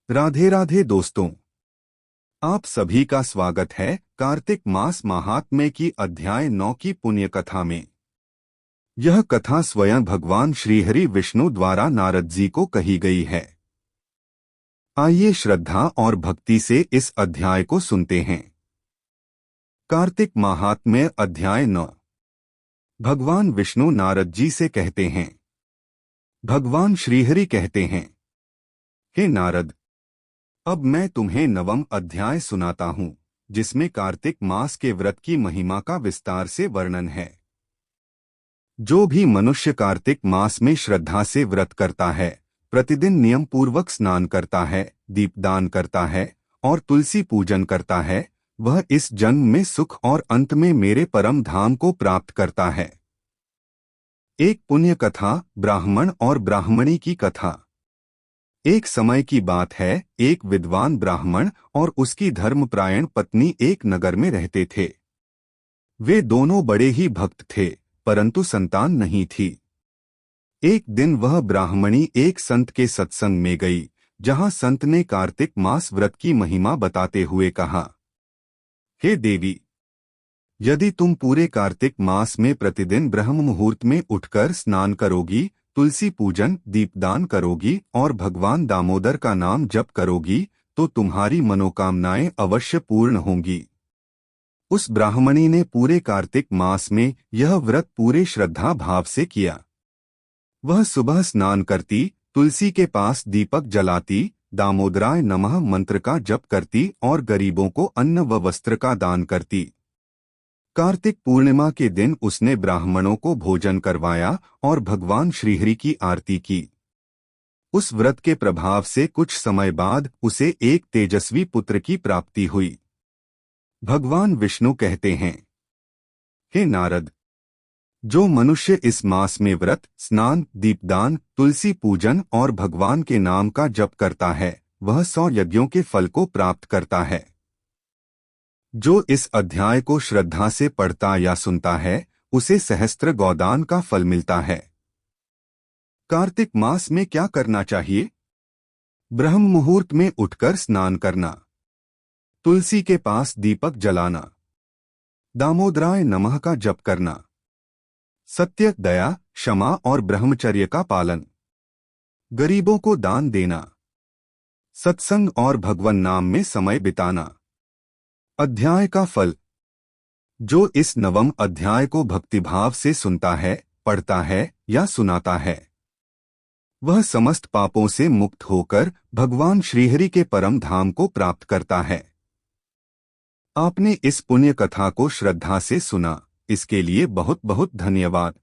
राधे राधे दोस्तों, आप सभी का स्वागत है कार्तिक मास महात्म्य की अध्याय 9 की पुण्य कथा में। यह कथा स्वयं भगवान श्रीहरि विष्णु द्वारा नारद जी को कही गई है। आइए श्रद्धा और भक्ति से इस अध्याय को सुनते हैं। कार्तिक महात्म्य अध्याय 9। भगवान विष्णु नारद जी से कहते हैं। भगवान श्रीहरि कहते हैं, हे नारद, अब मैं तुम्हें नवम अध्याय सुनाता हूँ, जिसमें कार्तिक मास के व्रत की महिमा का विस्तार से वर्णन है। जो भी मनुष्य कार्तिक मास में श्रद्धा से व्रत करता है, प्रतिदिन नियम पूर्वक स्नान करता है, दीपदान करता है और तुलसी पूजन करता है, वह इस जन्म में सुख और अंत में मेरे परम धाम को प्राप्त करता है। एक पुण्य कथा, ब्राह्मण और ब्राह्मणी की कथा। एक समय की बात है, एक विद्वान ब्राह्मण और उसकी धर्मपरायण पत्नी एक नगर में रहते थे। वे दोनों बड़े ही भक्त थे, परंतु संतान नहीं थी। एक दिन वह ब्राह्मणी एक संत के सत्संग में गई, जहां संत ने कार्तिक मास व्रत की महिमा बताते हुए कहा, हे देवी, यदि तुम पूरे कार्तिक मास में प्रतिदिन ब्रह्म मुहूर्त में उठकर स्नान करोगी, तुलसी पूजन, दीपदान करोगी और भगवान दामोदर का नाम जप करोगी, तो तुम्हारी मनोकामनाएं अवश्य पूर्ण होंगी। उस ब्राह्मणी ने पूरे कार्तिक मास में यह व्रत पूरे श्रद्धा भाव से किया। वह सुबह स्नान करती, तुलसी के पास दीपक जलाती, दामोदराय नमः मंत्र का जप करती और गरीबों को अन्न व वस्त्र का दान करती। कार्तिक पूर्णिमा के दिन उसने ब्राह्मणों को भोजन करवाया और भगवान श्रीहरि की आरती की। उस व्रत के प्रभाव से कुछ समय बाद उसे एक तेजस्वी पुत्र की प्राप्ति हुई। भगवान विष्णु कहते हैं, हे नारद, जो मनुष्य इस मास में व्रत, स्नान, दीपदान, तुलसी पूजन और भगवान के नाम का जप करता है, वह 100 यज्ञों के फल को प्राप्त करता है। जो इस अध्याय को श्रद्धा से पढ़ता या सुनता है, उसे सहस्त्र गौदान का फल मिलता है। कार्तिक मास में क्या करना चाहिए? ब्रह्म मुहूर्त में उठकर स्नान करना, तुलसी के पास दीपक जलाना, दामोदराय नमः का जप करना, सत्य, दया, क्षमा और ब्रह्मचर्य का पालन, गरीबों को दान देना, सत्संग और भगवन नाम में समय बिताना। अध्याय का फल। जो इस नवम अध्याय को भक्तिभाव से सुनता है, पढ़ता है या सुनाता है, वह समस्त पापों से मुक्त होकर भगवान श्रीहरि के परम धाम को प्राप्त करता है। आपने इस पुण्य कथा को श्रद्धा से सुना, इसके लिए बहुत बहुत धन्यवाद।